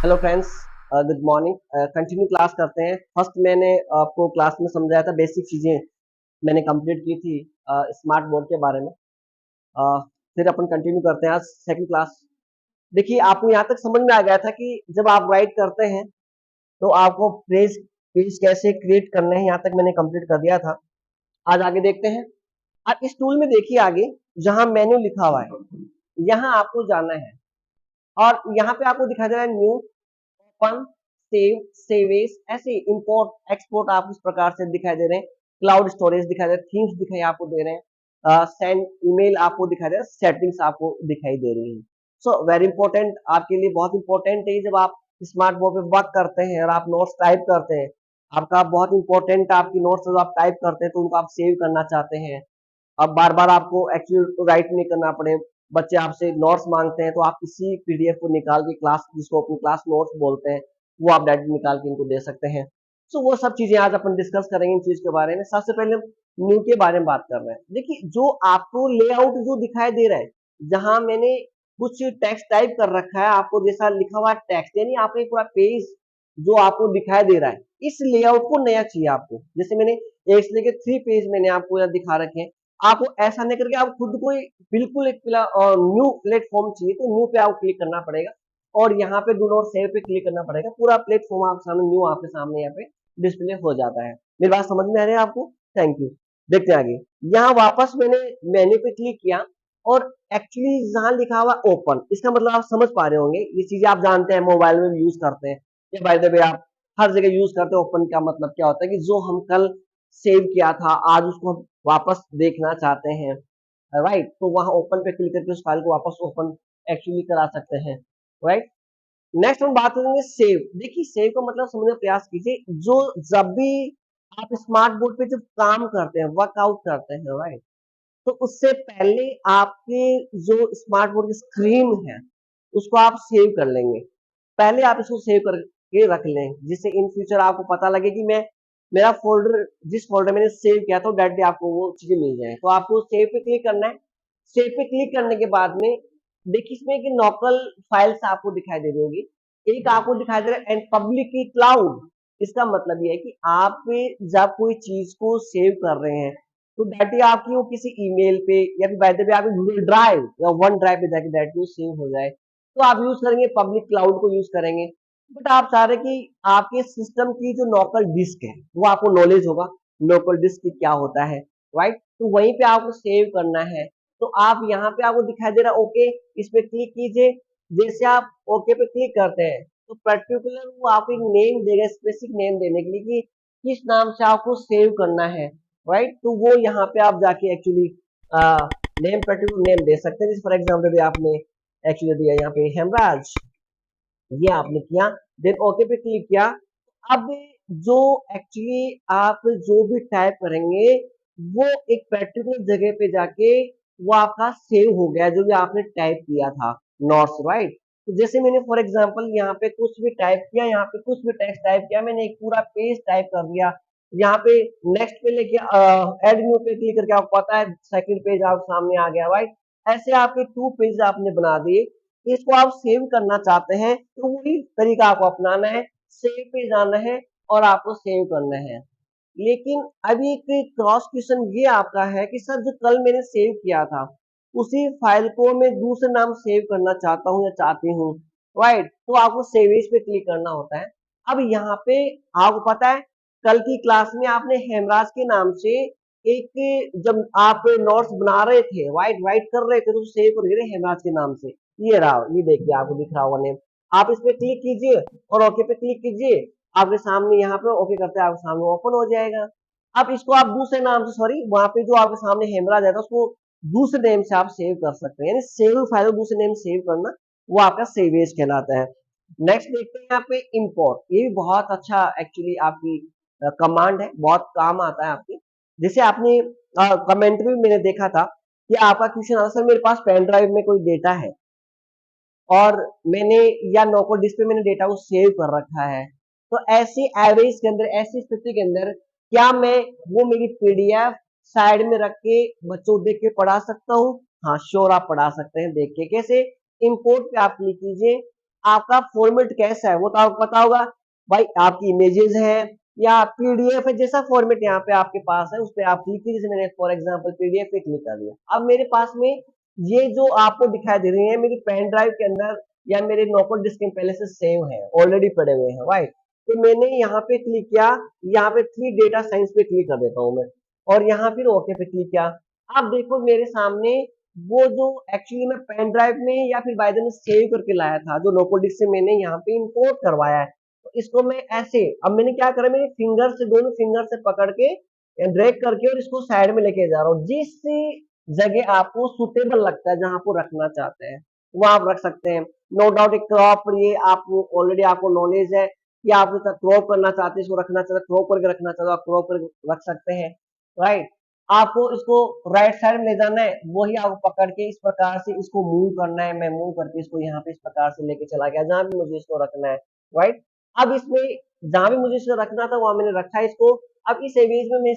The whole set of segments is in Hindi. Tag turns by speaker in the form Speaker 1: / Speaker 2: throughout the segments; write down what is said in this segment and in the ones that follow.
Speaker 1: Hello friends, good morning. Continue class करते हैं। फर्स्ट मैंने आपको क्लास में समझाया था, बेसिक चीजें मैंने कंप्लीट की थी स्मार्ट बोर्ड के बारे में। फिर अपन कंटिन्यू करते हैं आज सेकंड क्लास। देखिए, आपको यहाँ तक समझ में आ गया था कि जब आप राइट करते हैं तो आपको पेज पेज कैसे क्रिएट करने हैं, यहाँ तक मैंने कंप्लीट कर दिया था। आज आगे देखते हैं। आप इस टूल में देखिए, आगे जहां मेन्यू लिखा हुआ है यहाँ आपको जाना है और यहाँ पे आपको दिखाई दे रहा है न्यू, ओपन, सेव, सेवेस, ऐसे इंपोर्ट एक्सपोर्ट आप इस प्रकार से दिखाई दे रहे हैं। क्लाउड स्टोरेज दिखाई दे रहे हैं, थीम्स दिखाई आपको दे रहे हैं, सेंड ईमेल आपको दिखाई दे रहा है, सेटिंग्स आपको दिखाई दे रही है। सो वेरी इंपॉर्टेंट, आपके लिए बहुत इंपॉर्टेंट है जब आप स्मार्ट बोर्ड पे वर्क करते हैं और आप नोट्स टाइप करते हैं। आपका बहुत इंपॉर्टेंट, आपकी नोट्स जब आप टाइप करते हैं तो उनको आप सेव करना चाहते हैं। अब बार बार आपको एक्चुअली राइट नहीं करना पड़े, बच्चे आपसे नोट्स मांगते हैं तो आप इसी पीडीएफ को निकाल के क्लास, जिसको अपनी क्लास नोट्स बोलते हैं, वो आप डायरेक्ट निकाल के इनको दे सकते हैं। सो वो सब चीजें आज अपन डिस्कस करेंगे इन चीज के बारे में। सबसे पहले हम न्यू के बारे में बात कर रहे हैं। देखिए, जो आपको लेआउट जो दिखाई दे रहा है, जहां मैंने कुछ टेक्स्ट टाइप कर रखा है, आपको जैसा लिखा हुआ टेक्स्ट, यानी आपका पूरा पेज जो आपको दिखाई दे रहा है, इस लेआउट को नया चाहिए आपको। जैसे मैंने एक से लेकर 3 पेज मैंने आपको यहाँ दिखा रखे हैं। आपको ऐसा नहीं करके आप खुद को बिल्कुल एक न्यू प्लेटफॉर्म चाहिए तो न्यू पे आपको क्लिक करना पड़ेगा और यहाँ पे डू नॉट सेव पे क्लिक करना पड़ेगा। पूरा प्लेटफॉर्म आपके सामने न्यू आपके सामने यहाँ पे डिस्प्ले हो जाता है। मेरी बात समझ में आ रही है आपको? Thank you. देखते हैं आगे। यहाँ वापस मैंने मेन्यू पे क्लिक किया और एक्चुअली जहाँ लिखा हुआ ओपन, इसका मतलब आप समझ पा रहे होंगे, ये चीजें आप जानते हैं, मोबाइल में भी यूज करते हैं, या बाय द वे आप हर जगह यूज करते हैं। ओपन का मतलब क्या होता है कि जो हम कल सेव किया था आज उसको हम वापस देखना चाहते हैं, राइट? तो वहां ओपन पे क्लिक करके उस फाइल को वापस ओपन एक्चुअली करा सकते हैं, राइट? नेक्स्ट हम बात करेंगे सेव। देखिए, सेव का मतलब समझने का प्रयास कीजिए। जो जब भी आप स्मार्ट बोर्ड पे जब काम करते हैं, वर्कआउट करते हैं, राइट, तो उससे पहले आपके जो स्मार्ट बोर्ड की स्क्रीन है उसको आप सेव कर लेंगे। पहले आप इसको सेव करके रख लें, जिससे इन फ्यूचर आपको पता लगे कि मैं मेरा फोल्डर, जिस फोल्डर मैंने सेव किया था डायरेक्टली आपको वो चीजें मिल जाए। तो आपको सेव पे क्लिक करना है। सेव पे क्लिक करने के बाद में देखिए, इसमें कि नोकल फाइल्स आपको दिखाई दे रही होगी। एक आपको दिखाई दे रहा है एंड पब्लिक की क्लाउड। इसका मतलब ये है कि आप जब कोई चीज को सेव कर रहे हैं तो डायरेक्टली आपकी वो किसी ईमेल पे या फिर बाय द वे आपके गूगल ड्राइव या वन ड्राइव पे जाके डायरेक्टली सेव हो जाए, तो आप यूज करेंगे पब्लिक क्लाउड को यूज करेंगे। बट आप चाह रहे कि आपके सिस्टम की जो लोकल डिस्क है वो आपको नॉलेज होगा, लोकल डिस्क क्या होता है, राइट? तो वहीं पे आपको सेव करना है। तो आप यहाँ पे आपको दिखाई दे रहा है ओके, इस पे क्लिक कीजिए। जैसे आप ओके पे क्लिक करते हैं तो पर्टिकुलर वो आपको एक नेम देगा, स्पेसिफिक नेम देने के लिए कि किस नाम से आपको सेव करना है, राइट? तो वो यहाँ पे आप जाके एक्चुअली नेम, पर्टिकुलर नेम दे सकते हैं। जैसे फॉर एग्जाम्पल आपने एक्चुअली दिया यहाँ पे हेमराज, ये आपने किया, देन ओके पे क्लिक किया। अब जो एक्चुअली आप जो भी टाइप करेंगे वो एक पर्टिकुलर जगह पे जाके वो आपका सेव हो गया, जो भी आपने टाइप किया था नोट्स, राइट? तो जैसे मैंने फॉर एग्जांपल यहाँ पे कुछ भी टाइप किया, यहाँ पे कुछ भी टेक्स्ट टाइप किया, मैंने एक पूरा पेज टाइप कर दिया। यहाँ पे नेक्स्ट पे लेके एड न्यू पे क्लिक करके आपको पता है सेकंड पेज आप सामने आ गया, राइट? ऐसे आपके 2 पेज आपने बना दिए। इसको आप सेव करना चाहते हैं तो वही तरीका आपको अपनाना है, सेव पे जाना है और आपको सेव करना है। लेकिन अभी एक क्रॉस क्वेश्चन ये आपका है कि सर, जो कल मैंने सेव किया था उसी फाइल को मैं दूसरे नाम सेव करना चाहता हूँ या चाहती हूँ, राइट? तो आपको सेवेज पे क्लिक करना होता है। अब यहाँ पे आपको पता है कल की क्लास में आपने हेमराज के नाम से एक, जब आप नोट्स बना रहे थे, राइट, राइट कर रहे थे, तो सेव कर रहे हेमराज के नाम से। ये रहा, ये देखिए आपको दिख रहा होगा नेम। आप इस पे क्लिक कीजिए और ओके पे क्लिक कीजिए, आपके सामने यहाँ पे ओके करते हैं आपके सामने ओपन हो जाएगा। अब इसको आप दूसरे नाम से, सॉरी, वहां पे जो आपके सामने हेमराज है उसको दूसरे नेम से आप सेव कर सकते हैं, यानी सेव फाइल दूसरे नेम सेव करना, वो आपका सेवेज कहलाता है। नेक्स्ट देखते हैं यहाँ पे इंपोर्ट। ये भी बहुत अच्छा एक्चुअली आपकी कमांड है, बहुत काम आता है आपके। जैसे आपने कमेंट में मैंने देखा था कि आपका क्वेश्चन आंसर, मेरे पास पेन ड्राइव में कोई डेटा है और मैंने या लोकल डिस्क पे मैंने डेटा को सेव कर रखा है, तो ऐसी एवरेज के अंदर, ऐसी स्थिति के अंदर क्या मैं वो मेरी पीडीएफ साइड में रख के बच्चों को देख के पढ़ा सकता हूँ? हाँ, श्योर, आप पढ़ा सकते हैं। देख के कैसे? इंपोर्ट पे आप क्लिक कीजिए। आपका फॉर्मेट कैसा है वो तो आपको पता होगा भाई, आपकी इमेजेस है या पीडीएफ है, जैसा फॉर्मेट यहाँ पे आपके पास है उस पर आप क्लिक कीजिए। जैसे मैंने फॉर एग्जांपल पीडीएफ पे क्लिक कर दिया। अब मेरे पास में ये जो आपको दिखाई दे रही है मेरी पेन ड्राइव के अंदर या मेरे लोकल डिस्क में पहले से सेव है, ऑलरेडी पड़े हुए हैं, राइट। तो मैंने यहाँ पे क्लिक किया, यहाँ पे 3 डेटा साइंस पे क्लिक कर देता हूँ मैं, और यहाँ फिर ओके पे क्लिक किया। अब देखो मेरे सामने वो जो एक्चुअली मैं पेन ड्राइव में या फिर बाय द वे सेव करके लाया था, जो लोकल डिस्क से मैंने यहाँ पे इंपोर्ट करवाया है, तो इसको मैं ऐसे, अब मैंने क्या करा, मेरे फिंगर से, दोनों फिंगर से पकड़ के ड्रैग करके और इसको साइड में लेके जा रहा हूँ। जिस जगह आपको सुटेबल लगता है, जहां आपको रखना चाहते हैं वो आप रख सकते हैं। नो डाउट एक क्रॉप, ये आपको ऑलरेडी आपको नॉलेज है कि आप क्रॉप करना चाहते हैं, इसको रखना चाहते हैं, क्रॉप करके रखना चाहते हो, आप क्रॉप करके रख सकते हैं, राइट। आपको इसको राइट साइड में ले जाना है, वही आपको पकड़ के इस प्रकार से इसको मूव करना है। मैं मूव करके इसको यहाँ पे इस प्रकार से लेके चला गया जहां भी मुझे इसको रखना है, राइट। अब इसमें जहां भी मुझे इसको रखना था वहां मैंने रखा है इसको। अब इस इमेज में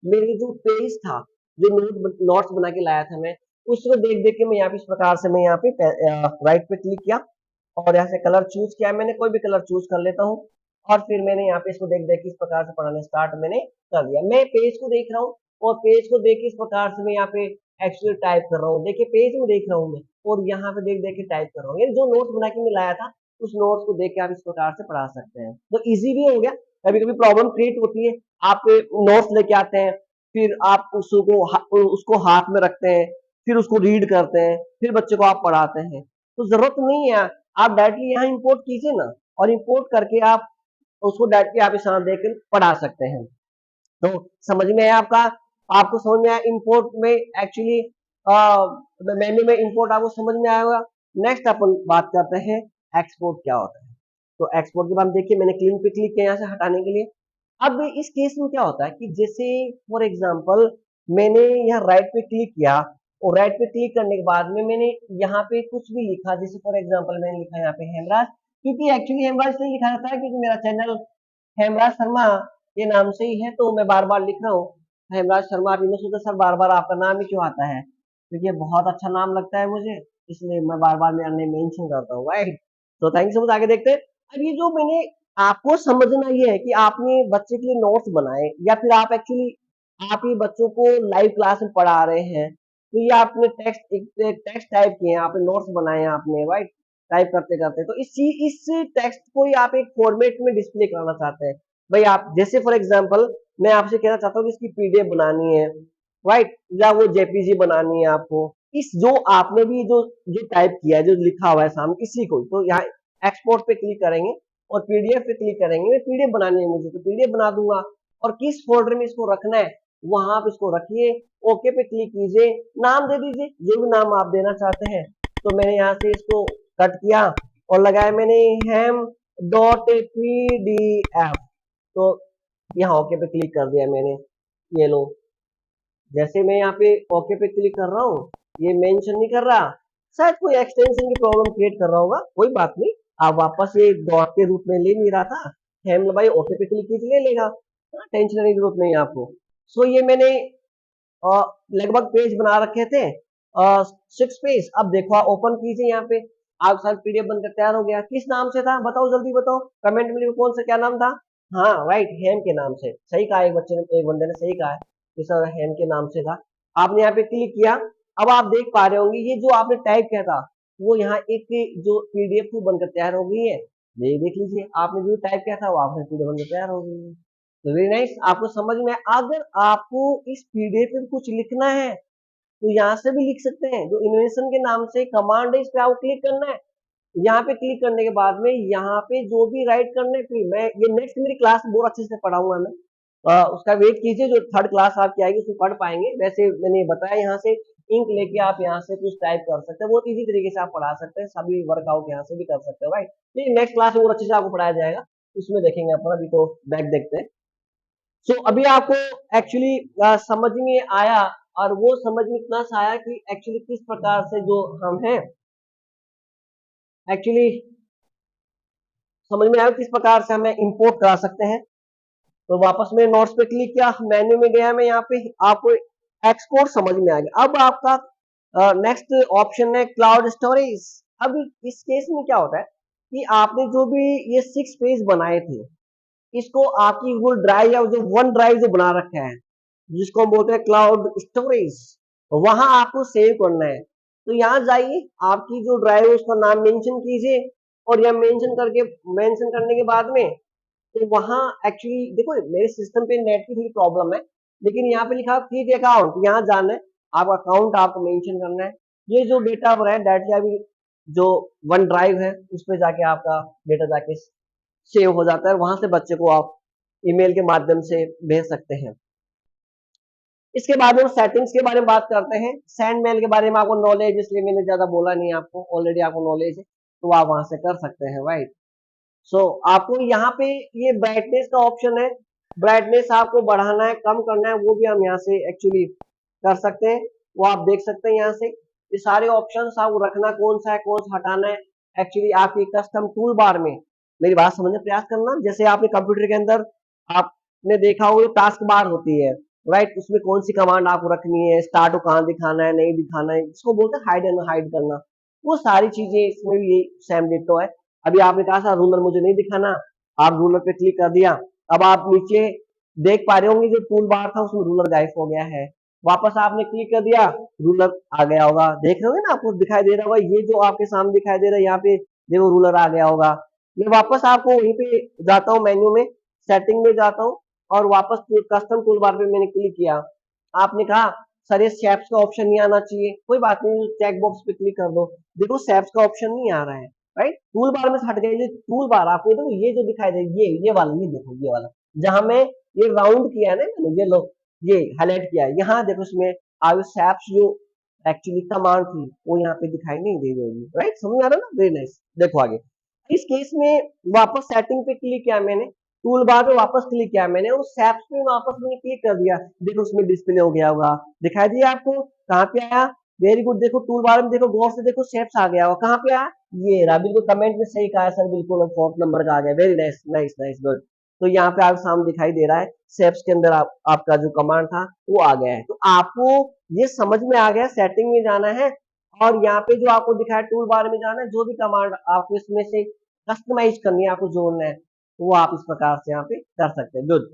Speaker 1: मेरे जो पेज था, जो नोट्स बना के लाया था मैं, उसको देख देख के मैं यहाँ पे इस प्रकार से मैं यहाँ पे राइट पे क्लिक किया और यहाँ से कलर चूज किया। मैंने कोई भी कलर चूज कर लेता हूँ और फिर मैंने यहाँ पे इसको देख देख के इस प्रकार से पढ़ाना स्टार्ट मैंने कर दिया। मैं पेज को देख रहा हूँ और पेज को देख के इस प्रकार से मैं यहाँ पे एक्चुअली टाइप कर रहा हूँ। देखिए पेज में देख रहा हूँ मैं और यहाँ पे देख देख के टाइप कर रहा हूँ। ये जो नोट्स बना के मैं लाया था उस नोट्स को देख के आप इस प्रकार से पढ़ा सकते हैं, तो इजी भी हो गया। कभी कभी प्रॉब्लम क्रिएट होती है, आप नोट्स लेके आते हैं, फिर आप उसको हाथ में रखते हैं, फिर उसको रीड करते हैं, फिर बच्चे को आप पढ़ाते हैं, तो जरूरत नहीं है, आप डायरेक्टली यहाँ इंपोर्ट कीजिए ना, और इंपोर्ट करके आप उसको डायरेक्टली आप इस तरह देकर पढ़ा सकते हैं। तो समझ में आया आपका, आपको समझ में आया इंपोर्ट में एक्चुअली मेन्यू में इंपोर्ट आपको समझ में आया होगा। नेक्स्ट अपन बात करते हैं एक्सपोर्ट क्या होता है। तो एक्सपोर्ट के बाद देखिए मैंने क्लीन पे क्लिक किया यहाँ से हटाने के लिए। अब इस केस में क्या होता है कि जैसे फॉर एग्जांपल मैंने यहाँ राइट पे क्लिक किया और राइट पे क्लिक करने के बाद में मैंने यहाँ पे कुछ भी लिखा, जैसे फॉर एग्जांपल मैंने लिखा यहाँ पे हेमराज, क्योंकि एक्चुअली हेमराज इसलिए लिखा जाता है क्योंकि मेरा चैनल हेमराज शर्मा ये नाम से ही है, तो मैं बार बार लिख रहा हूँ हेमराज शर्मा। आप इन्होंने सोचा सर बार बार आपका नाम ही क्यों आता है, क्योंकि ये बहुत अच्छा नाम लगता है मुझे, इसलिए मैं बार बार मेरा नेम मेंशन करता हूँ, राइट। तो थैंक यू सो मच। आगे देखते हैं। अब ये जो मैंने आपको समझना ये है कि आपने बच्चे के लिए नोट्स बनाए या फिर आप एक्चुअली आप ही बच्चों को लाइव क्लास में पढ़ा रहे हैं, तो ये आपने टेक्स्ट टाइप किए हैं, आपने नोट्स बनाए हैं आपने, राइट, टाइप करते करते, तो इस टेक्स्ट को ही आप एक फॉर्मेट में डिस्प्ले करना चाहते हैं। भाई आप जैसे फॉर एग्जांपल मैं आपसे कहना चाहता हूँ कि इसकी पीडीएफ बनानी है, राइट, या वो जेपीजी बनानी है आपको, इस जो आपने भी जो टाइप किया है, जो लिखा हुआ है सामने, इसी को तो यहाँ एक्सपोर्ट पे क्लिक करेंगे और पीडीएफ पे क्लिक करेंगे। पीडीएफ बनानी है मुझे तो पीडीएफ बना दूंगा, और किस फोल्डर में इसको रखना है वहां आप इसको रखिए, ओके पे क्लिक कीजिए, नाम दे दीजिए जो भी नाम आप देना चाहते हैं। तो मैंने यहाँ से इसको कट किया और लगाया मैंने हेम डॉट पीडीएफ, तो यहाँ ओके पे क्लिक कर दिया मैंने। ये लो, जैसे मैं यहाँ पे ओके पे क्लिक कर रहा हूँ ये मेंशन नहीं कर रहा, शायद कोई एक्सटेंशन की प्रॉब्लम क्रिएट कर रहा होगा, कोई बात नहीं, आप वापस ये डॉट के रूप में ले नहीं रहा था, हेम भाई ओके पे क्लिक कीजिए ले लेगा, टेंशन करने की जरूरत नहीं है आपको। सो ये मैंने लगभग पेज बना रखे थे 6 पेज। अब देखो आप ओपन कीजिए, यहाँ पे आप साथ पीडीएफ बनकर तैयार हो गया। किस नाम से था बताओ, जल्दी बताओ कमेंट में, कौन सा क्या नाम था। हाँ राइट, हेम के नाम से, सही कहा, एक बच्चे ने, एक बंदे ने सही कहा है कि सर हेम के नाम से था। आपने यहाँ पे क्लिक किया, अब आप देख पा रहे होंगे ये जो आपने टाइप किया था वो यहाँ एक जो पीडीएफ बनकर तैयार हो गई है, ये देख लीजिए आपने जो टाइप किया था वो आपने पीडीएफ बनकर तैयार हो गई है। तो वेरी नाइस, आपको समझ में, अगर आपको इस पीडीएफ में कुछ लिखना है तो यहाँ से भी लिख सकते हैं, जो इन्वेंशन के नाम से कमांड है इस पे आपको क्लिक करना है। यहाँ पे क्लिक करने के बाद में यहाँ पे जो भी राइट करने के, मैं ये नेक्स्ट मेरी क्लास बहुत अच्छे से पढ़ाऊंगा मैं, उसका वेट कीजिए, जो थर्ड क्लास आपकी आएगी उसमें पढ़ पाएंगे। वैसे मैंने बताया यहाँ से इंक लेके आप यहाँ से कुछ टाइप कर सकते हैं, बहुत इजी तरीके से आप पढ़ा सकते हैं, सभी वर्कआउट यहाँ से भी कर सकते हैं, राइट। ये नेक्स्ट क्लास में बहुत अच्छे से आपको पढ़ाया जाएगा, उसमें देखेंगे अपन, अभी तो बैक देखते हैं। सो अभी आपको एक्चुअली समझ में आया, और वो समझ में इतना सा आया कि एक्चुअली किस प्रकार से जो हम हैं एक्चुअली समझ में आया किस प्रकार से हमें इंपोर्ट करा सकते हैं। तो वापस में नोट्स पे क्लिक किया, मेन्यू में गया मैं, यहाँ पे आपको एक्सपोर्ट समझ में आ गया। अब आपका नेक्स्ट ऑप्शन है क्लाउड स्टोरेज। अब इस केस में क्या होता है कि आपने जो भी ये 6 पेज बनाए थे, इसको आपकी वो ड्राइव या जो वन ड्राइव जो बना रखा है, जिसको हम बोलते हैं क्लाउड स्टोरेज, वहां आपको सेव करना है। तो यहाँ जाइए, आपकी जो ड्राइव है उसका नाम मेंशन कीजिए, और यह मेंशन करने के बाद में तो वहां एक्चुअली देखो मेरे सिस्टम पे नेट की थोड़ी प्रॉब्लम है, लेकिन यहाँ पे लिखा क्रिएट अकाउंट, यहाँ जाना है, आपका अकाउंट आपको मेंशन करना है। ये जो डेटा है डायरेक्टली अभी जो वन ड्राइव है उस पर जाके आपका डेटा जाके सेव हो जाता है, वहां से बच्चे को आप ईमेल के माध्यम से भेज सकते हैं। इसके बाद में सेटिंग्स के बारे में बात करते हैं। सेंड मेल के बारे में आपको नॉलेज, इसलिए मैंने ज्यादा बोला नहीं, आपको ऑलरेडी आपको नॉलेज है, तो आप वहां से कर सकते हैं, राइट। सो आपको यहाँ पे ये ब्राइटनेस का ऑप्शन है, ब्राइटनेस आपको बढ़ाना है कम करना है वो भी हम यहाँ से एक्चुअली कर सकते हैं, वो आप देख सकते हैं यहाँ से। ये सारे ऑप्शंस आपको रखना कौन सा है कौन सा हटाना है एक्चुअली आपकी कस्टम टूल बार में। मेरी बात समझने का प्रयास करना, जैसे आपने कंप्यूटर के अंदर आपने देखा होगा टास्क बार होती है, राइट, उसमें कौन सी कमांड आपको रखनी है, स्टार्ट को कहाँ दिखाना है नहीं दिखाना है, इसको बोलते हैं हाइड एंड हाइड करना, वो सारी चीजें इसमें भी ये सेम डिट्टो है। अभी आपने कहा था रूलर मुझे नहीं दिखाना, आप रूलर पे क्लिक कर दिया, अब आप नीचे देख पा रहे होंगे जो टूल बार था उसमें रूलर गायब हो गया है, वापस आपने क्लिक कर दिया रूलर आ गया होगा, देख रहे होंगे ना, आपको दिखाई दे रहा होगा ये जो आपके सामने दिखाई दे रहा है, यहाँ पे देखो रूलर आ गया होगा। मैं वापस आपको वहीं पे जाता हूँ, मेन्यू में सेटिंग में जाता हूँ, और वापस कस्टम टूल बार पे मैंने क्लिक किया, आपने कहा सर ये शेप्स का ऑप्शन नहीं आना चाहिए, कोई बात नहीं, चेक बॉक्स पे क्लिक कर दो, देखो शेप्स का ऑप्शन नहीं आ रहा है, राइट, टूल बार में से हट गए, ये टूल बार आपको देखो ये जो दिखाई दे ये वाला, ये देखो ये वाला जहां में ये राउंड किया है ना मैंने, ये लो ये हाईलाइट किया है, यहाँ देखो इसमें आगे शेप्स जो एक्चुअली कमांड थी वो यहाँ पे दिखाई नहीं दे रही होगी, राइट, समझ आ रहा है ना, वेरी नाइस। देखो आगे इस केस में वापस सेटिंग पे क्लिक किया मैंने, टूल बार पे वापस क्लिक किया मैंने, उस शेप्स पे वापस मैंने क्लिक कर दिया, देखो उसमें डिस्प्ले हो गया होगा, दिखाई दिया आपको, कहाँ पे आया, वेरी गुड, देखो टूल बार में देखो गौर से देखो शेप्स आ गया होगा, कहाँ पे आया, ये रहा, बिल्कुल कमेंट में सही कहा है सर, बिल्कुल फोर्थ नंबर का आ गया, very nice nice nice good. तो यहाँ पे आपके सामने दिखाई दे रहा है शेप्स के अंदर आपका जो कमांड था वो आ गया है, तो आपको ये समझ में आ गया, सेटिंग में जाना है, और यहाँ पे जो आपको दिखाया टूल बार में जाना है, जो भी कमांड आपको इसमें से कस्टमाइज करनी है, आपको जोड़ना है, वो आप इस प्रकार से यहाँ पे कर सकते हैं, गुड।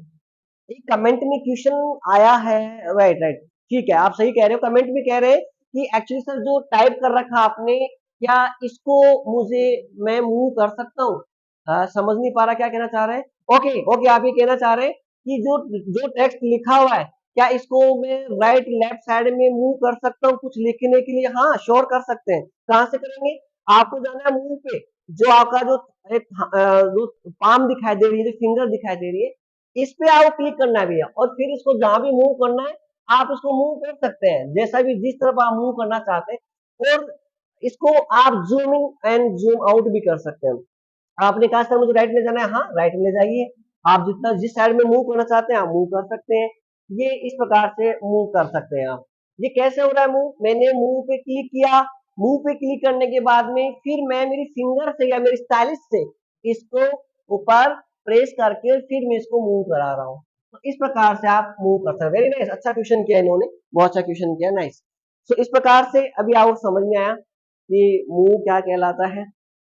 Speaker 1: एक कमेंट में क्वेश्चन आया है, राइट राइट, ठीक है, आप सही कह रहे हो, कमेंट में कह रहे हैं कि एक्चुअली सर जो टाइप कर रखा आपने, क्या इसको मुझे मैं मूव कर सकता हूँ, समझ नहीं पा रहा क्या कहना चाह रहे हैं, ओके ओके, आप ये कहना चाह रहे हैं कि जो जो टेक्स्ट लिखा हुआ है क्या इसको मैं राइट लेफ्ट साइड में मूव कर सकता हूँ कुछ लिखने के लिए, हाँ श्योर कर सकते हैं, कहाँ से करेंगे, आपको जाना है मूव पे, जो आपका जो एक जो पाम दिखाई दे रही है, जो फिंगर दिखाई दे रही है, इस पे आपको क्लिक करना है भैया, और फिर इसको जहां भी मूव करना है आप इसको मूव कर सकते हैं, जैसा भी जिस तरफ आप मूव करना चाहते हैं, और इसको आप zoom in and zoom out भी कर सकते हैं। आपने कहा सर मुझे राइट में जाना है, हाँ राइट में ले जाइए, आप जितना जिस साइड में मूव करना चाहते हैं आप मूव कर सकते हैं, ये इस प्रकार से मूव कर सकते हैं आप। ये कैसे हो रहा है मूव, मैंने मूव पे क्लिक किया, मूव पे क्लिक करने के बाद में फिर मैं मेरी फिंगर से या मेरी स्टाइलिश से इसको ऊपर प्रेस करके फिर मैं इसको मूव करा रहा हूँ, तो इस प्रकार से आप मूव कर सकते हैं, वेरी नाइस, अच्छा क्वेश्चन किया इन्होंने, बहुत अच्छा क्वेश्चन किया, नाइस। सो इस प्रकार से अभी आपको समझ में आया कि मूव क्या कहलाता है,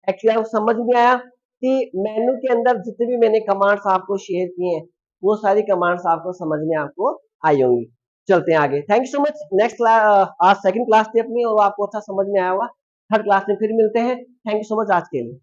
Speaker 1: एक्चुअली आपको समझ में आया कि मेन्यू के अंदर जितने भी मैंने कमांड्स आपको शेयर किए हैं वो सारी कमांड्स आपको समझ में आपको आई होंगी। चलते हैं आगे, thank you so much, next class, आज सेकंड क्लास थी अपनी और आपको अच्छा समझ में आया होगा, थर्ड क्लास में फिर मिलते हैं, थैंक यू सो मच आज के लिए।